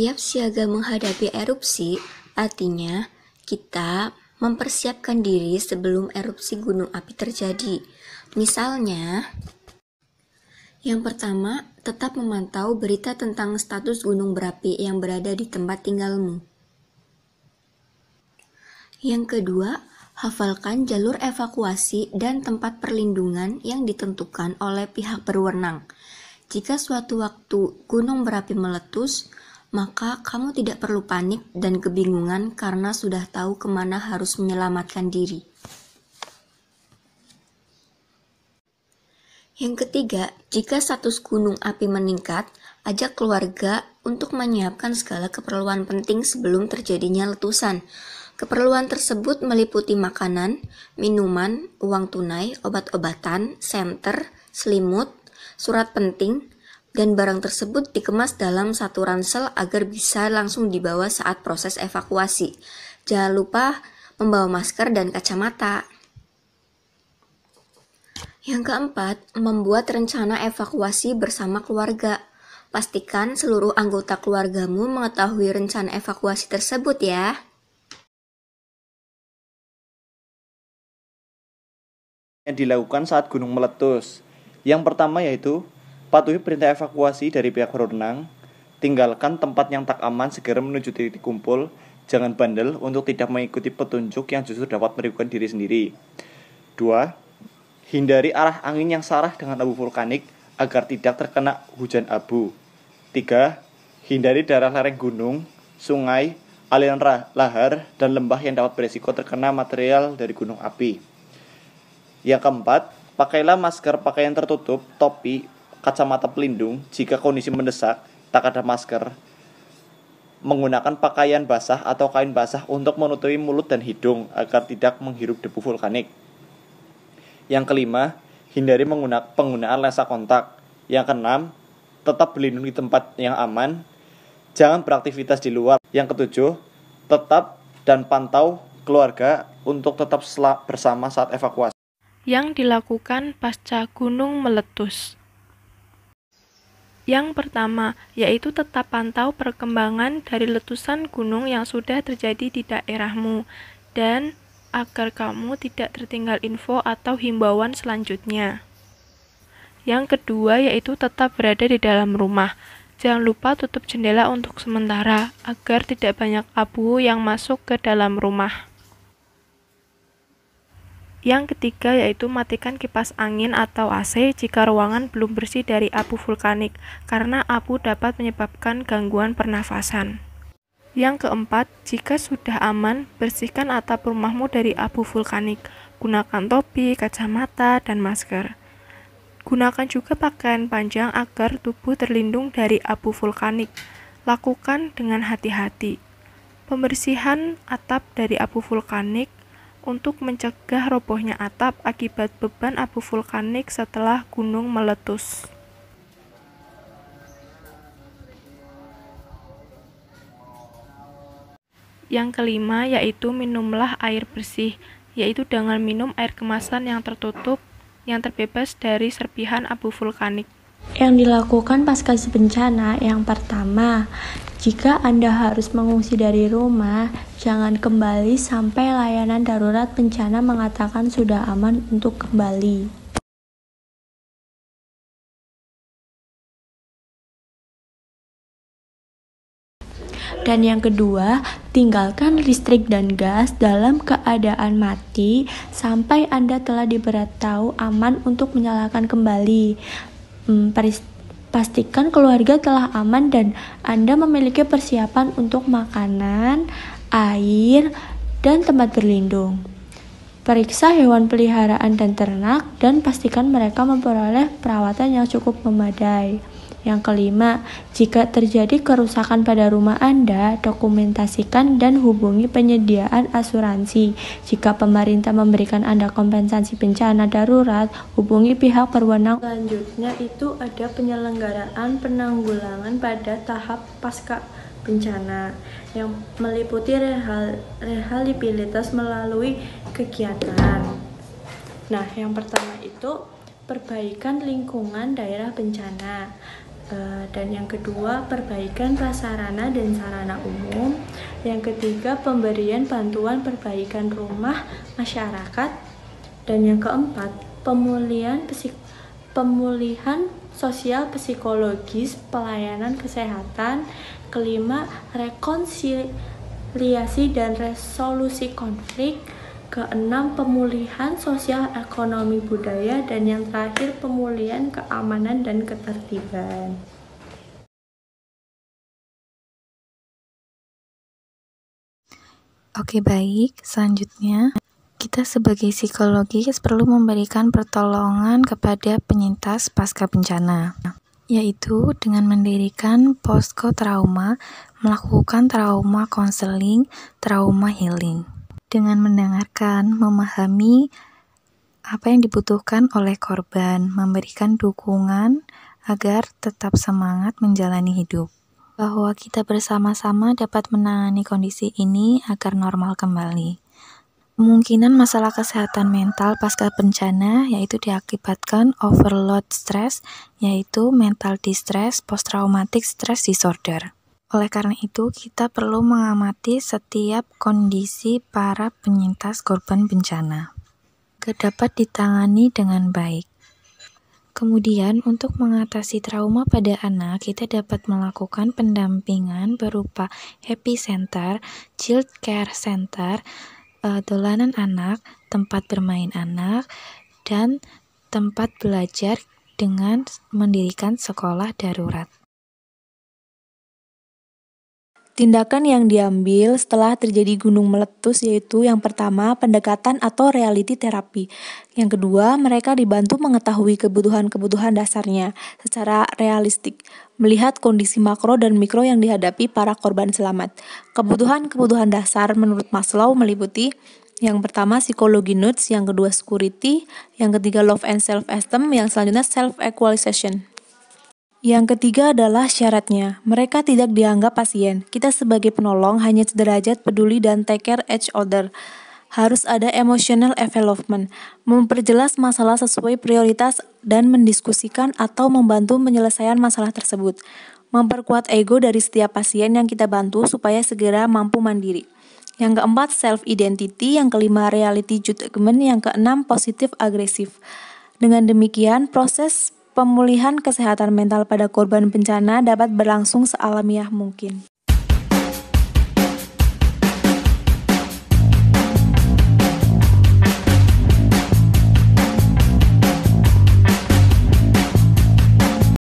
Siap siaga menghadapi erupsi artinya kita mempersiapkan diri sebelum erupsi gunung api terjadi. Misalnya, yang pertama, tetap memantau berita tentang status gunung berapi yang berada di tempat tinggalmu. Yang kedua, hafalkan jalur evakuasi dan tempat perlindungan yang ditentukan oleh pihak berwenang. Jika suatu waktu gunung berapi meletus, maka kamu tidak perlu panik dan kebingungan karena sudah tahu kemana harus menyelamatkan diri. Yang ketiga, jika status gunung api meningkat, ajak keluarga untuk menyiapkan segala keperluan penting sebelum terjadinya letusan. Keperluan tersebut meliputi makanan, minuman, uang tunai, obat-obatan, senter, selimut, surat penting, dan barang tersebut dikemas dalam satu ransel agar bisa langsung dibawa saat proses evakuasi. Jangan lupa membawa masker dan kacamata. Yang keempat, membuat rencana evakuasi bersama keluarga. Pastikan seluruh anggota keluargamu mengetahui rencana evakuasi tersebut ya. Yang dilakukan saat gunung meletus. Yang pertama yaitu patuhi perintah evakuasi dari pihak berwenang, tinggalkan tempat yang tak aman, segera menuju titik kumpul, jangan bandel untuk tidak mengikuti petunjuk yang justru dapat merugikan diri sendiri. 2. Hindari arah angin yang sarah dengan abu vulkanik agar tidak terkena hujan abu. 3. Hindari daerah lereng gunung, sungai, aliran lahar, dan lembah yang dapat berisiko terkena material dari gunung api. Yang keempat, pakailah masker pakaian tertutup, topi, kacamata pelindung jika kondisi mendesak, tak ada masker. Menggunakan pakaian basah atau kain basah untuk menutupi mulut dan hidung agar tidak menghirup debu vulkanik. Yang kelima, hindari penggunaan lensa kontak. Yang keenam, tetap berlindung di tempat yang aman. Jangan beraktivitas di luar. Yang ketujuh, tetap dan pantau keluarga untuk tetap bersama saat evakuasi. Yang dilakukan pasca gunung meletus. Yang pertama, yaitu tetap pantau perkembangan dari letusan gunung yang sudah terjadi di daerahmu, dan agar kamu tidak tertinggal info atau himbauan selanjutnya. Yang kedua, yaitu tetap berada di dalam rumah. Jangan lupa tutup jendela untuk sementara, agar tidak banyak abu yang masuk ke dalam rumah. Yang ketiga yaitu matikan kipas angin atau AC jika ruangan belum bersih dari abu vulkanik, karena abu dapat menyebabkan gangguan pernafasan. Yang keempat, jika sudah aman, bersihkan atap rumahmu dari abu vulkanik. Gunakan topi, kacamata, dan masker. Gunakan juga pakaian panjang agar tubuh terlindung dari abu vulkanik. Lakukan dengan hati-hati. Pembersihan atap dari abu vulkanik untuk mencegah robohnya atap akibat beban abu vulkanik setelah gunung meletus. Yang kelima yaitu minumlah air bersih, yaitu dengan minum air kemasan yang tertutup yang terbebas dari serpihan abu vulkanik. Yang dilakukan pasca bencana, yang pertama, jika Anda harus mengungsi dari rumah, jangan kembali sampai layanan darurat bencana mengatakan sudah aman untuk kembali. Dan yang kedua, tinggalkan listrik dan gas dalam keadaan mati sampai Anda telah diberitahu aman untuk menyalakan kembali. Pastikan keluarga telah aman dan Anda memiliki persiapan untuk makanan, air, dan tempat berlindung. Periksa hewan peliharaan dan ternak dan pastikan mereka memperoleh perawatan yang cukup memadai. Yang kelima, jika terjadi kerusakan pada rumah Anda, dokumentasikan dan hubungi penyediaan asuransi. Jika pemerintah memberikan Anda kompensasi bencana darurat, hubungi pihak berwenang. Selanjutnya itu ada penyelenggaraan penanggulangan pada tahap pasca bencana yang meliputi rehabilitas melalui kegiatan. Nah, yang pertama itu perbaikan lingkungan daerah bencana. Dan yang kedua, perbaikan prasarana dan sarana umum. Yang ketiga, pemberian bantuan perbaikan rumah masyarakat. Dan yang keempat, pemulihan sosial psikologis, pelayanan kesehatan. Kelima, rekonsiliasi dan resolusi konflik. Keenam, pemulihan sosial ekonomi budaya, dan yang terakhir pemulihan keamanan dan ketertiban. Oke, baik. Selanjutnya, kita sebagai psikologis perlu memberikan pertolongan kepada penyintas pasca bencana, yaitu dengan mendirikan posko trauma, melakukan trauma konseling, trauma healing. Dengan mendengarkan, memahami apa yang dibutuhkan oleh korban, memberikan dukungan agar tetap semangat menjalani hidup. Bahwa kita bersama-sama dapat menangani kondisi ini agar normal kembali. Kemungkinan masalah kesehatan mental pasca bencana yaitu diakibatkan overload stress, yaitu mental distress, post-traumatic stress disorder. Oleh karena itu, kita perlu mengamati setiap kondisi para penyintas korban bencana agar dapat ditangani dengan baik. Kemudian, untuk mengatasi trauma pada anak, kita dapat melakukan pendampingan berupa happy center, child care center, dolanan anak, tempat bermain anak, dan tempat belajar dengan mendirikan sekolah darurat. Tindakan yang diambil setelah terjadi gunung meletus yaitu yang pertama, pendekatan atau reality terapi. Yang kedua, mereka dibantu mengetahui kebutuhan-kebutuhan dasarnya secara realistik, melihat kondisi makro dan mikro yang dihadapi para korban selamat. Kebutuhan-kebutuhan dasar menurut Maslow meliputi yang pertama psikologi needs, yang kedua security, yang ketiga love and self-esteem, yang selanjutnya self-actualization. Yang ketiga adalah syaratnya, mereka tidak dianggap pasien. Kita sebagai penolong hanya sederajat peduli dan take care each other. Harus ada emotional development, memperjelas masalah sesuai prioritas dan mendiskusikan atau membantu penyelesaian masalah tersebut. Memperkuat ego dari setiap pasien yang kita bantu supaya segera mampu mandiri. Yang keempat, self-identity. Yang kelima, reality judgment. Yang keenam, positif agresif. Dengan demikian, proses pemulihan kesehatan mental pada korban bencana dapat berlangsung sealamiah mungkin.